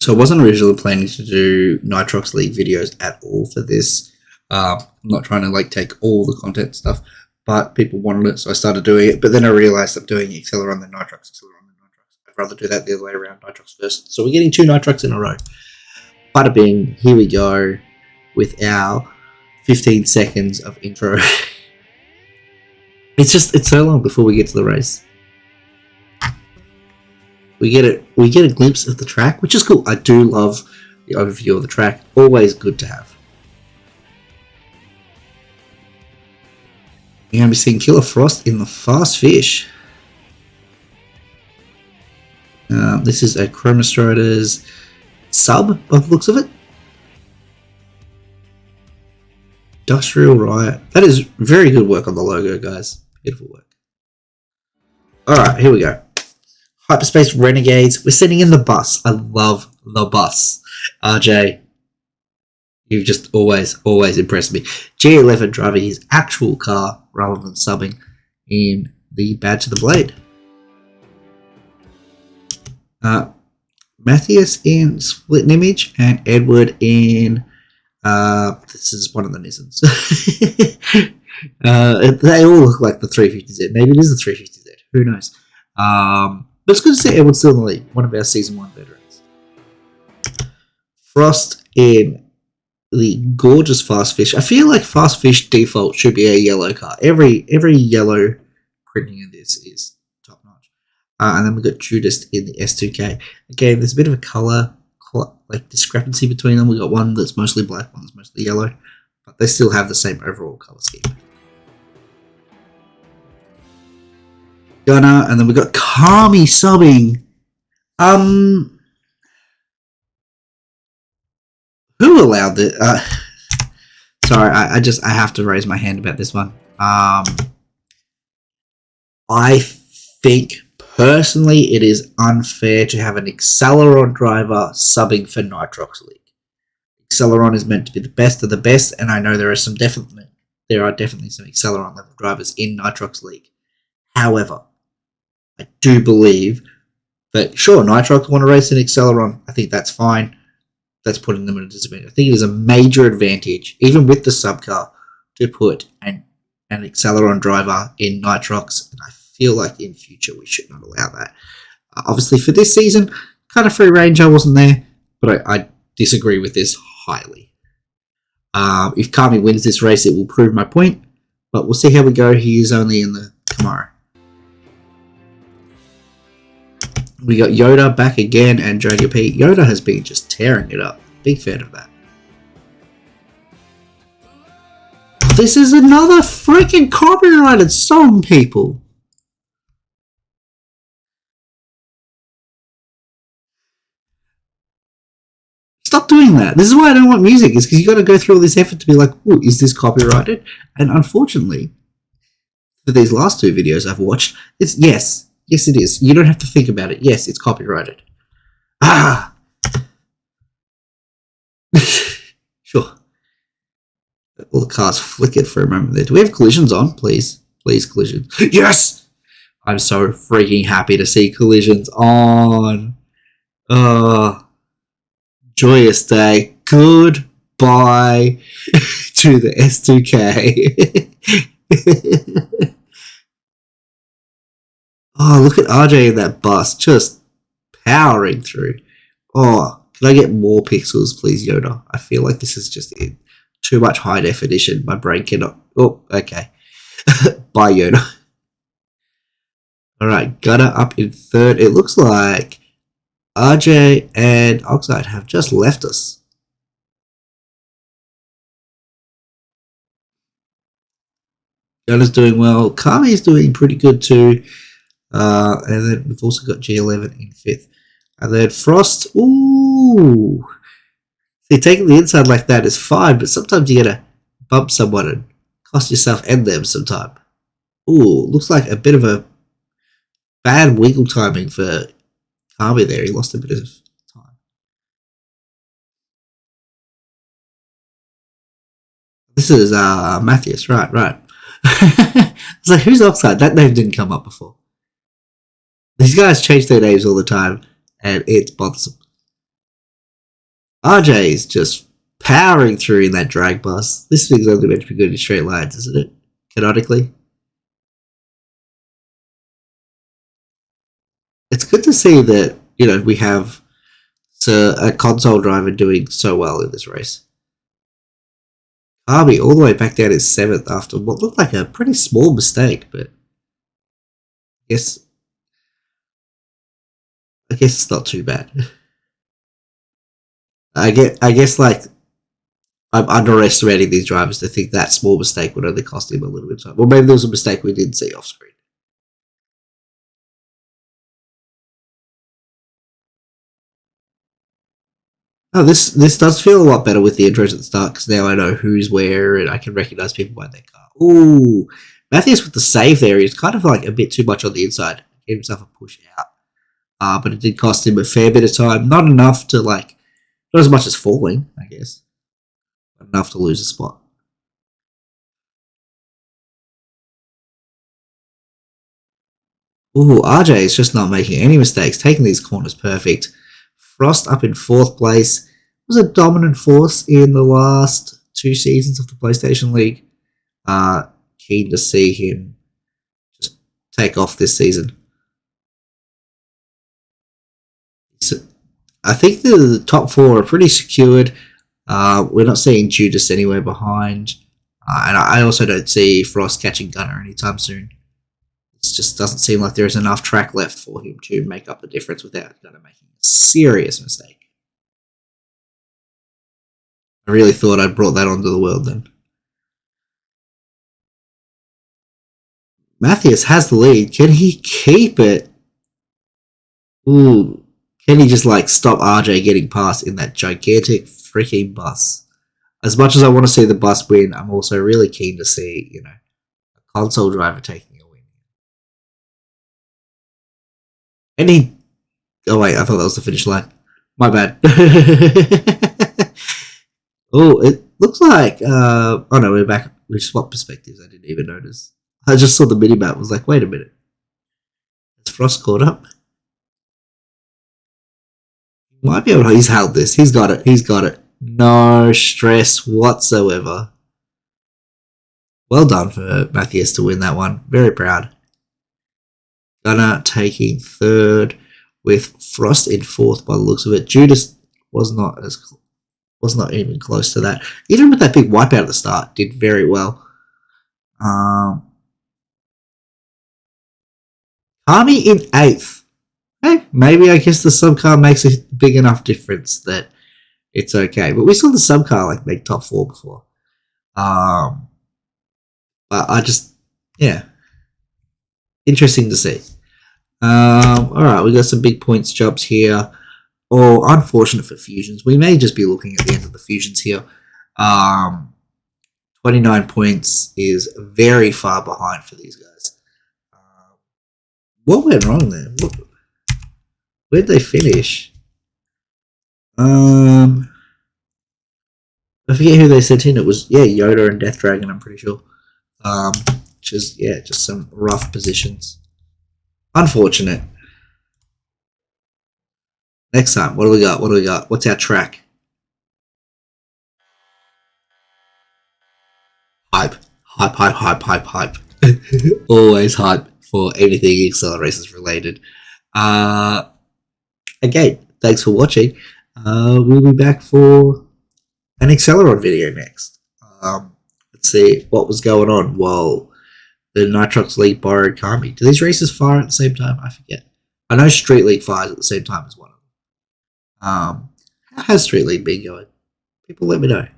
So I wasn't originally planning to do Nitrox League videos at all for this. I'm not trying to like take all the content stuff, but people wanted it, so I started doing it. But then I realized I'm doing Acceleron then Nitrox, Acceleron then Nitrox. I'd rather do that the other way around, Nitrox first. So we're getting 2 Nitrox in a row. Bada bing, here we go with our 15 seconds of intro. It's so long before we get to the race. We get a glimpse of the track, which is cool. I do love the overview of the track. Always good to have. You're going to be seeing Killer Frost in the Fast Fish. This is a Chromastriders sub, by the looks of it. Industrial Riot. That is very good work on the logo, guys. Beautiful work. Alright, here we go. Hyperspace Renegades. We're sending in the bus. I love the bus. RJ, you've just always impressed me. G11 driving his actual car rather than subbing in the Bad to the Blade. Matthias in Split Image and Edward in this is one of the Nissans. They all look like the 350Z. Maybe it is the 350Z. Who knows? But it's good to see Edward still in the league. One of our Season 1 veterans. Frost in the gorgeous Fast Fish. I feel like Fast Fish default should be a yellow car. Every yellow printing in this is top notch. And then we've got Judas in the S2K. Again, there's a bit of a colour like discrepancy between them. We've got one that's mostly black, one that's mostly yellow. But they still have the same overall colour scheme. Gunner, and then we've got Kami subbing. Who allowed this? Sorry, I have to raise my hand about this one. I think personally it is unfair to have an Acceleron driver subbing for Nitrox League. Acceleron is meant to be the best of the best, and I know there are definitely some Acceleron level drivers in Nitrox League. However, I do believe that, sure, Nitrox want to race an Acceleron. I think that's fine. That's putting them at a disadvantage. I think it is a major advantage, even with the subcar, to put an Acceleron driver in Nitrox. And I feel like in future we should not allow that. Obviously, for this season, kind of free range, I wasn't there, but I disagree with this highly. If Kami wins this race, it will prove my point, but we'll see how we go. He is only in the Camaro. We got Yoda back again and Dragon P. Yoda has been just tearing it up. Big fan of that. This is another freaking copyrighted song, people. Stop doing that. This is why I don't want music. It's because you got to go through all this effort to be like, oh, is this copyrighted? And unfortunately, for these last 2 videos I've watched, it's yes. Yes, it is. You don't have to think about it. Yes, it's copyrighted. Ah! Sure. All the cars flickered for a moment there. Do we have collisions on? Please. Please, collisions. Yes! I'm so freaking happy to see collisions on. Joyous day. Goodbye to the S2K. Oh, look at RJ in that bus, just powering through. Oh, can I get more pixels, please, Yoda? I feel like this is just too much high definition. My brain cannot... Oh, okay. Bye, Yoda. Alright, Gunner up in 3rd. It looks like RJ and Oxide have just left us. Gunner's doing well. Kami's doing pretty good too. And then we've also got G11 in 5th. And then Frost, ooh. See, taking the inside like that is fine, but sometimes you gotta bump someone and cost yourself and them some time. Ooh, looks like a bit of a bad wiggle timing for Kami there. He lost a bit of time. This is Matthias, right. It's like, who's Oxide? That name didn't come up before. These guys change their names all the time, and it's bothersome. RJ's just powering through in that drag bus. This thing's only meant to be good in straight lines, isn't it? Canonically. It's good to see that, we have a console driver doing so well in this race. Arby all the way back down in 7th after what looked like a pretty small mistake, but yes, I guess it's not too bad. I guess like I'm underestimating these drivers to think that small mistake would only cost him a little bit of time. Well, maybe there was a mistake we didn't see off screen. Oh, this does feel a lot better with the intros at the start because now I know who's where and I can recognize people by their car. Ooh, Matthews with the save there is kind of like a bit too much on the inside. Gave himself a push out, but it did cost him a fair bit of time. Not enough to not as much as falling, I guess, but enough to lose a spot. Ooh, RJ is just not making any mistakes, taking these corners perfect. Frost up in 4th place, was a dominant force in the last 2 seasons of the PlayStation League. Keen to see him just take off this season. So, I think the top 4 are pretty secured. We're not seeing Judas anywhere behind. And I also don't see Frost catching Gunner anytime soon. It just doesn't seem like there's enough track left for him to make up the difference without Gunner making a serious mistake. I really thought I'd brought that onto the world then. Matthias has the lead. Can he keep it? Ooh. Can he just stop RJ getting past in that gigantic freaking bus? As much as I want to see the bus win, I'm also really keen to see, a console driver taking a win. And he... Oh wait, I thought that was the finish line. My bad. Oh, it looks like... oh no, we're back. We swapped perspectives. I didn't even notice. I just saw the minimap. I was like, wait a minute. Is Frost caught up? Might be able to. He's held this. He's got it. He's got it. No stress whatsoever. Well done for Matthias to win that one. Very proud. Gunner taking 3rd with Frost in 4th by the looks of it. Judas was not even close to that. Even with that big wipeout at the start, did very well. Army in 8th. Hey, maybe I guess the subcar makes a big enough difference that it's okay. But we saw the subcar make top 4 before. But I just, yeah, interesting to see. All right, we got some big points jumps here. Oh, unfortunate for fusions. We may just be looking at the end of the fusions here. 29 points is very far behind for these guys. What went wrong there? Where'd they finish? I forget who they sent in. It was Yoda and Death Dragon. I'm pretty sure. Just some rough positions. Unfortunate. Next time, what do we got? What do we got? What's our track? Hype. Always hype for anything accelerators related. Again, thanks for watching. We'll be back for an Acceleron video next. Let's see what was going on while the Nitrox League borrowed Kami. Do these races fire at the same time? I forget. I know Street League fires at the same time as one of them. How has Street League been going? People let me know.